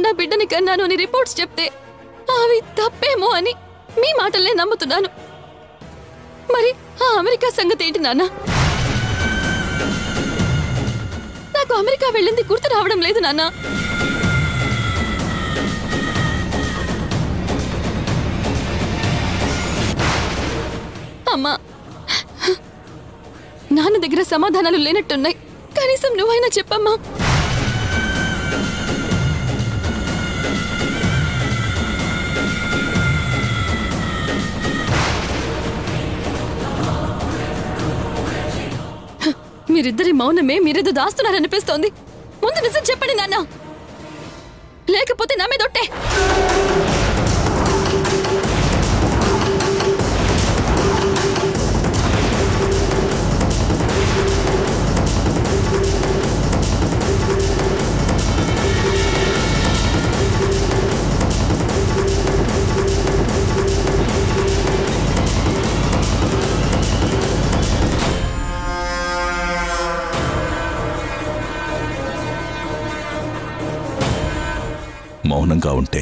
తెలియకుండా బిడ్డని కన్నాను అని రిపోర్ట్స్ చెప్తే అవి తప్పేమో అని మీ మాటలనే నమ్ముతున్నాను. మరి ఆ అమెరికా సంగతి ఏంటి నాన్న? నాకు అమెరికా వెళ్ళింది గుర్తు రావడం లేదు నాన్న. అమ్మా, నాన్న దగ్గర సమాధానాలు లేనట్టున్నాయి. కనీసం నువ్వైనా చెప్పమ్మా. మీరిద్దరి మౌనమే మీరేదో దాస్తున్నారనిపిస్తోంది. ముందు నిజం చెప్పండి నాన్న, లేకపోతే నా మీదొట్టే. మౌనంగా ఉంటే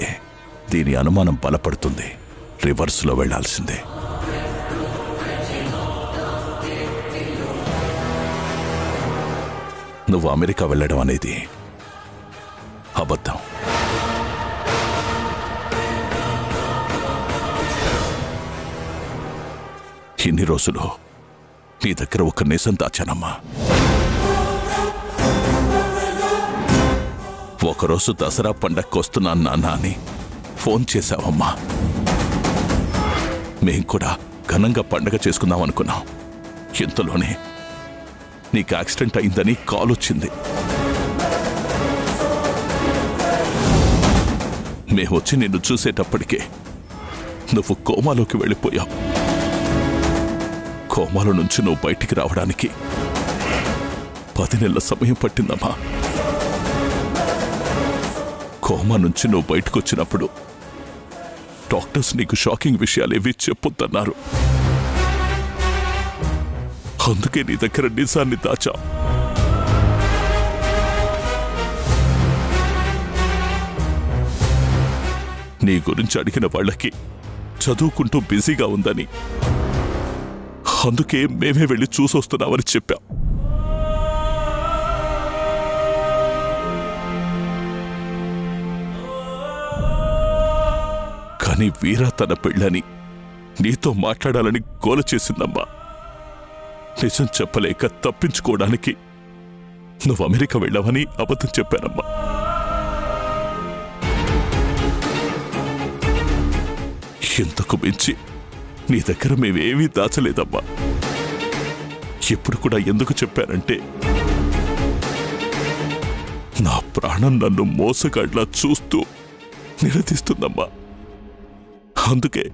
దీని అనుమానం బలపడుతుంది. రివర్స్లో వెళ్లాల్సిందే. నువ్వు అమెరికా వెళ్ళడం అనేది అబద్ధం. ఇన్ని రోజులు నీ దగ్గర ఒక నిజం దాచానమ్మా. ఒకరోజు దసరా పండగకు వస్తున్నాను నాన్న అని ఫోన్ చేశావమ్మా. మేం కూడా ఘనంగా పండగ చేసుకుందాం అనుకున్నాం. ఇంతలోనే నీకు యాక్సిడెంట్ అయిందని కాల్ వచ్చింది. మేము వచ్చి నిన్ను చూసేటప్పటికే నువ్వు కోమాలోకి వెళ్ళిపోయావు. కోమాలో నుంచి నువ్వు బయటికి రావడానికి 10 నెలల సమయం పట్టిందమ్మా. కోమా నుంచి నువ్వు బయటకు వచ్చినప్పుడు డాక్టర్స్ నీకు షాకింగ్ విషయాలేవి చెప్పొద్దన్నారు. అందుకే నీ దగ్గర నిజాన్ని దాచా. నీ గురించి అడిగిన వాళ్ళకి చదువుకుంటూ బిజీగా ఉందని, అందుకే మేమే వెళ్ళి చూసొస్తున్నామని చెప్పాం. కానీ వీరా తన పెళ్ళని నీతో మాట్లాడాలని గోల చేసిందమ్మా. నిజం చెప్పలేక తప్పించుకోవడానికి నువ్వు అమెరికా వెళ్ళావని అబద్ధం చెప్పానమ్మా. ఇంతకు మించి నీ దగ్గర మేమేమీ దాచలేదమ్మా. ఎప్పుడు కూడా ఎందుకు చెప్పానంటే నా ప్రాణం నన్ను మోసగాడ్లా చూస్తూ నిలదీస్తుందమ్మా. అందుకే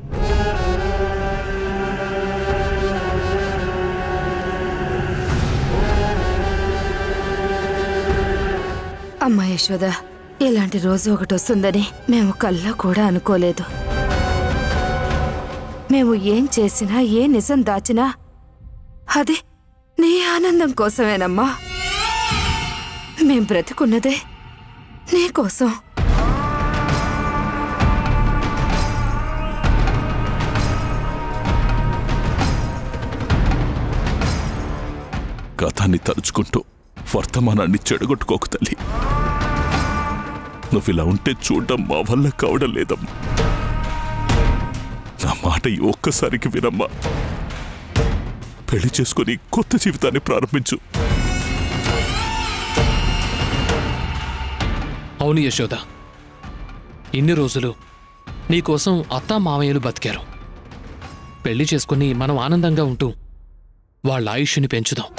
అమ్మా యశోద, ఇలాంటి రోజు ఒకటి వస్తుందని మేము కల్లా కూడా అనుకోలేదు. మేము ఏం చేసినా, ఏ నిజం దాచినా అది నీ ఆనందం కోసమేనమ్మా. మేం బ్రతికున్నదే నీకోసం. గతాన్ని తలుచుకుంటూ వర్తమానాన్ని చెడగొట్టుకోకు తల్లి. నువ్విలా ఉంటే చూడడం మా వల్ల కావడం లేదమ్మా. నా మాట ఒక్కసారికి వినమ్మా. పెళ్లి చేసుకుని కొత్త జీవితాన్ని ప్రారంభించు. అవును యశోద, ఇన్ని రోజులు నీకోసం అత్తా మామయ్యలు బతికారు. పెళ్లి చేసుకుని మనం ఆనందంగా ఉంటూ వాళ్ళ ఆయుష్ని పెంచుదాం.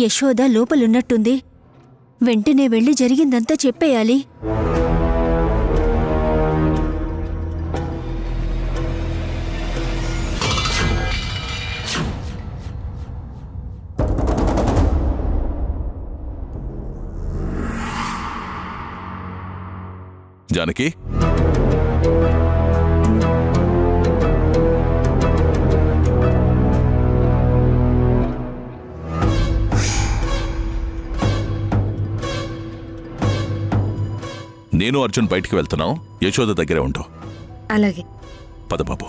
యశోద లోపలున్నట్టుంది. వెంటనే వెళ్ళి జరిగిందంతా చెప్పేయాలి. జానకి, నేను అర్జున్ బయటికి వెళ్తున్నావు. యశోద దగ్గరే ఉంటావు. అలాగే. పద బాబు.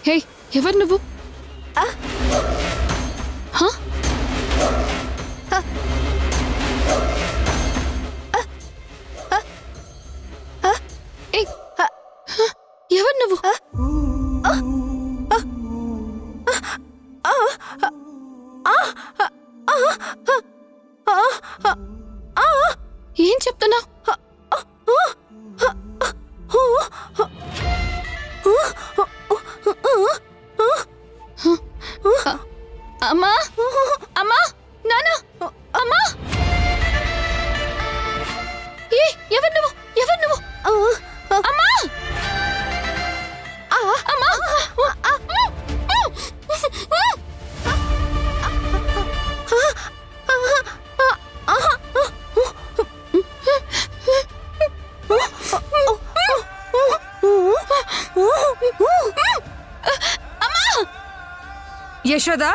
హే, ఎవరు నువ్వు? ఎవరు నువ్వు? ఏం చెప్తున్నావు? అమ్మా, అమ్మా, నాన్న, అమ్మా. ఎవరు నువ్వు? ఎవరు నువ్వు? అమ్మా, అమ్మా. యశోద,